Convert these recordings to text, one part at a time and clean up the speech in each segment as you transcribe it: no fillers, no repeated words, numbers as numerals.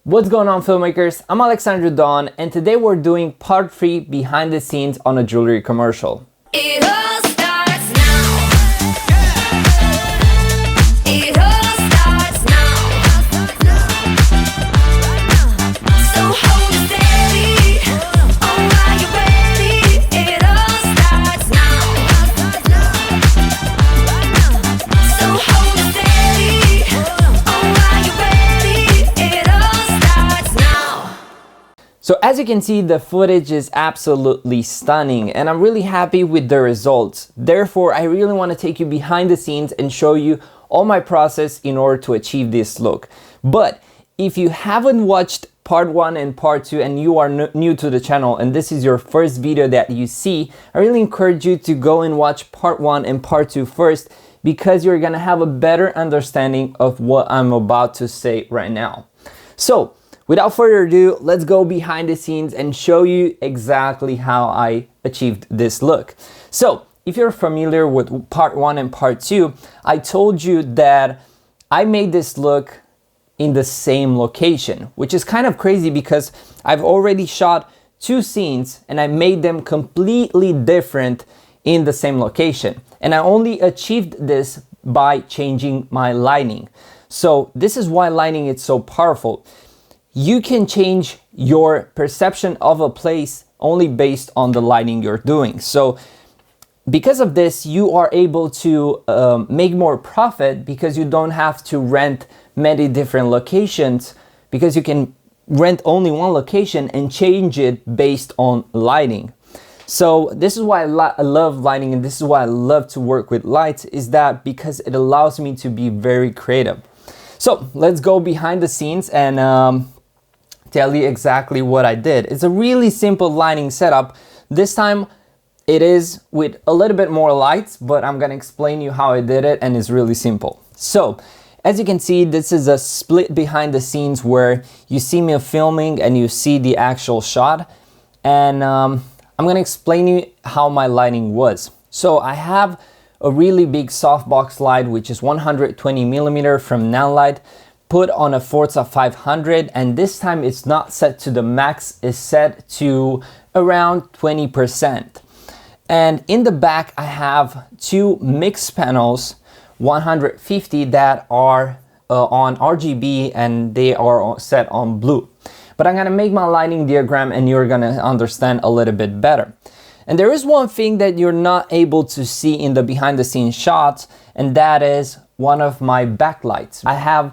What's going on, filmmakers? I'm Alexandru Don, and today we're doing part 3 behind the scenes on a jewelry commercial. It all starts now. It all starts now. So hold it steady. Oh, are you ready? It all starts now. So hold it steady. Oh, are you ready? It all starts now. So as you can see, the footage is absolutely stunning and I'm really happy with the results. Therefore, I really want to take you behind the scenes and show you all my process in order to achieve this look. But if you haven't watched part 1 and part 2 and you are new to the channel and this is your first video that you see, I really encourage you to go and watch part 1 and part 2 first, because you're gonna have a better understanding of what I'm about to say right now. So without further ado, let's go behind the scenes and show you exactly how I achieved this look. So if you're familiar with part 1 and part 2, I told you that I made this look in the same location, which is kind of crazy because I've already shot 2 scenes and I made them completely different in the same location. And I only achieved this by changing my lighting. So this is why lighting is so powerful. You can change your perception of a place only based on the lighting you're doing. So because of this, you are able to make more profit because you don't have to rent many different locations, because you can rent only one location and change it based on lighting. So this is why I love lighting, and this is why I love to work with lights, is that because it allows me to be very creative. So let's go behind the scenes and tell you exactly what I did. It's a really simple lighting setup. This time it is with a little bit more lights, but I'm gonna explain you how I did it, and it's really simple. So as you can see, this is a split behind the scenes where you see me filming and you see the actual shot. And I'm gonna explain you how my lighting was. So I have a really big softbox light, which is 120mm from Nanlite, put on a Forza 500, and this time it's not set to the max, it's set to around 20%. And in the back I have 2 mix panels, 150, that are on RGB and they are set on blue. But I'm gonna make my lighting diagram and you're gonna understand a little bit better. And there is one thing that you're not able to see in the behind the scenes shots, and that is one of my backlights. I have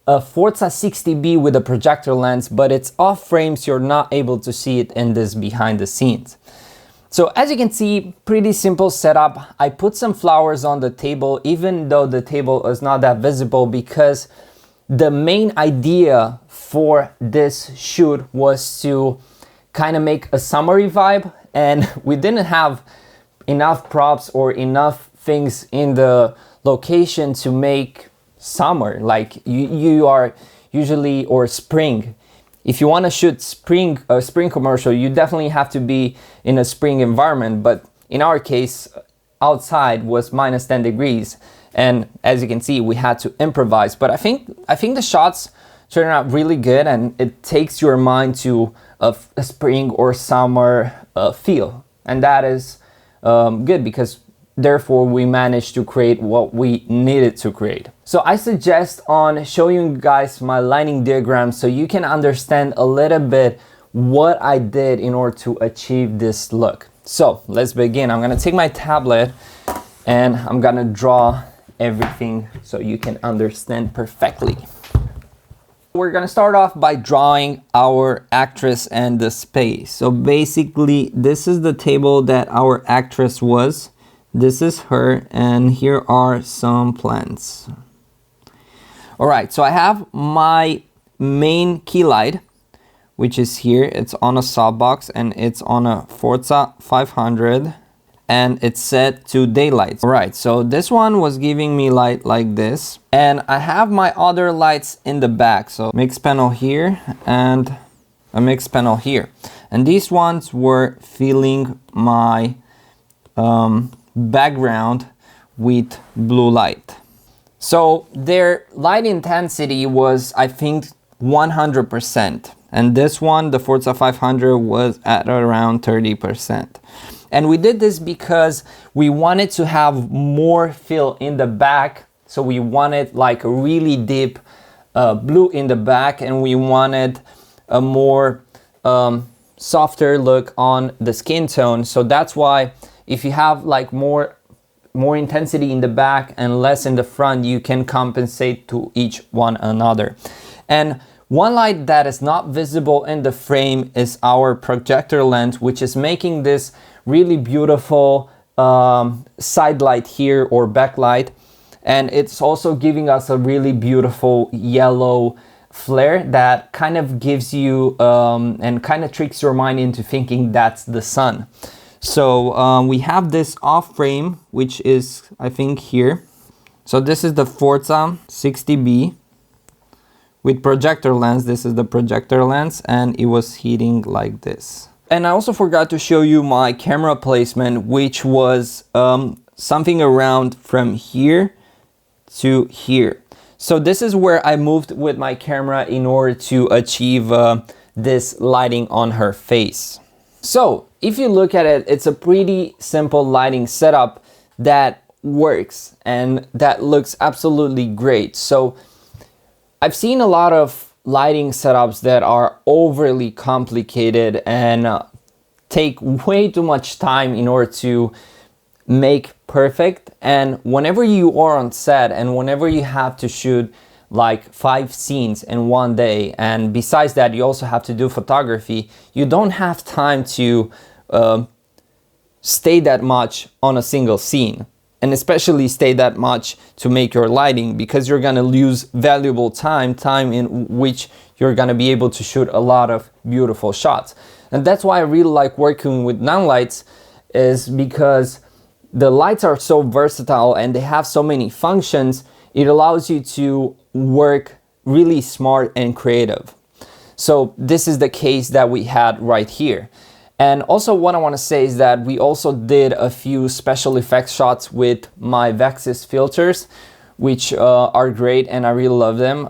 a Forza 60B with a projector lens, but it's off frame, so you're not able to see it in this behind the scenes. So as you can see, pretty simple setup. I put some flowers on the table, even though the table is not that visible, because the main idea for this shoot was to kind of make a summery vibe, and we didn't have enough props or enough things in the location to make summer like you are usually, or spring. If you want to shoot a spring commercial, you definitely have to be in a spring environment, but in our case outside was minus 10 degrees, and as you can see we had to improvise. But I think the shots turn out really good, and it takes your mind to a spring or summer feel, and that is good, because therefore we managed to create what we needed to create. So I suggest on showing you guys my lighting diagram so you can understand a little bit what I did in order to achieve this look. So let's begin. I'm gonna take my tablet and I'm gonna draw everything so you can understand perfectly. We're gonna start off by drawing our actress and the space. So basically this is the table that our actress was. This is her, and here are some plants. All right, so I have my main key light, which is here. It's on a softbox and it's on a Forza 500, and it's set to daylight. All right, so this one was giving me light like this, and I have my other lights in the back. So mix panel here and a mix panel here, and these ones were filling my background with blue light. So their light intensity was, I think, 100%. And this one, the Forza 500, was at around 30%. And we did this because we wanted to have more fill in the back. So we wanted like a really deep blue in the back, and we wanted a more softer look on the skin tone. So that's why if you have like more intensity in the back and less in the front, you can compensate to each one another. And one light that is not visible in the frame is our projector lens, which is making this really beautiful side light here, or backlight. And it's also giving us a really beautiful yellow flare that kind of gives you and kind of tricks your mind into thinking that's the sun. So we have this off frame, which is, I think, here. So this is the Forza 60B with projector lens. This is the projector lens, and it was heating like this. And I also forgot to show you my camera placement, which was something around from here to here. So this is where I moved with my camera in order to achieve this lighting on her face. So if you look at it, it's a pretty simple lighting setup that works and that looks absolutely great. So I've seen a lot of lighting setups that are overly complicated and take way too much time in order to make perfect. And whenever you are on set and whenever you have to shoot like 5 scenes in one day, and besides that you also have to do photography, you don't have time to stay that much on a single scene, and especially stay that much to make your lighting, because you're gonna lose valuable time in which you're gonna be able to shoot a lot of beautiful shots. And that's why I really like working with Nanlites, is because the lights are so versatile and they have so many functions. It allows you to work really smart and creative. So this is the case that we had right here. And also what I want to say is that we also did a few special effects shots with my Vexus filters, which are great and I really love them.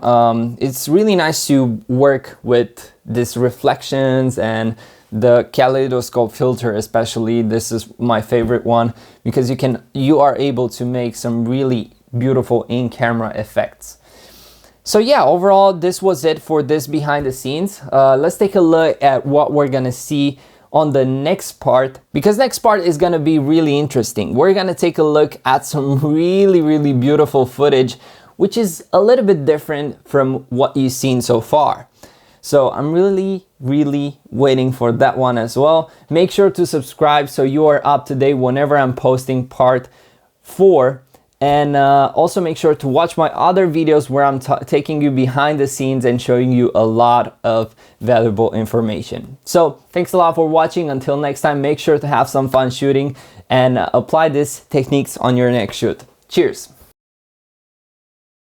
It's really nice to work with these reflections and the kaleidoscope filter, especially. This is my favorite one because you are able to make some really beautiful in-camera effects. So yeah, overall this was it for this behind the scenes. Let's take a look at what we're gonna see on the next part, because next part is gonna be really interesting. We're gonna take a look at some really beautiful footage, which is a little bit different from what you've seen so far. So I'm really waiting for that one as well. Make sure to subscribe so you are up to date whenever I'm posting part 4. And also make sure to watch my other videos where I'm taking you behind the scenes and showing you a lot of valuable information. So thanks a lot for watching. Until next time, make sure to have some fun shooting and apply these techniques on your next shoot. Cheers.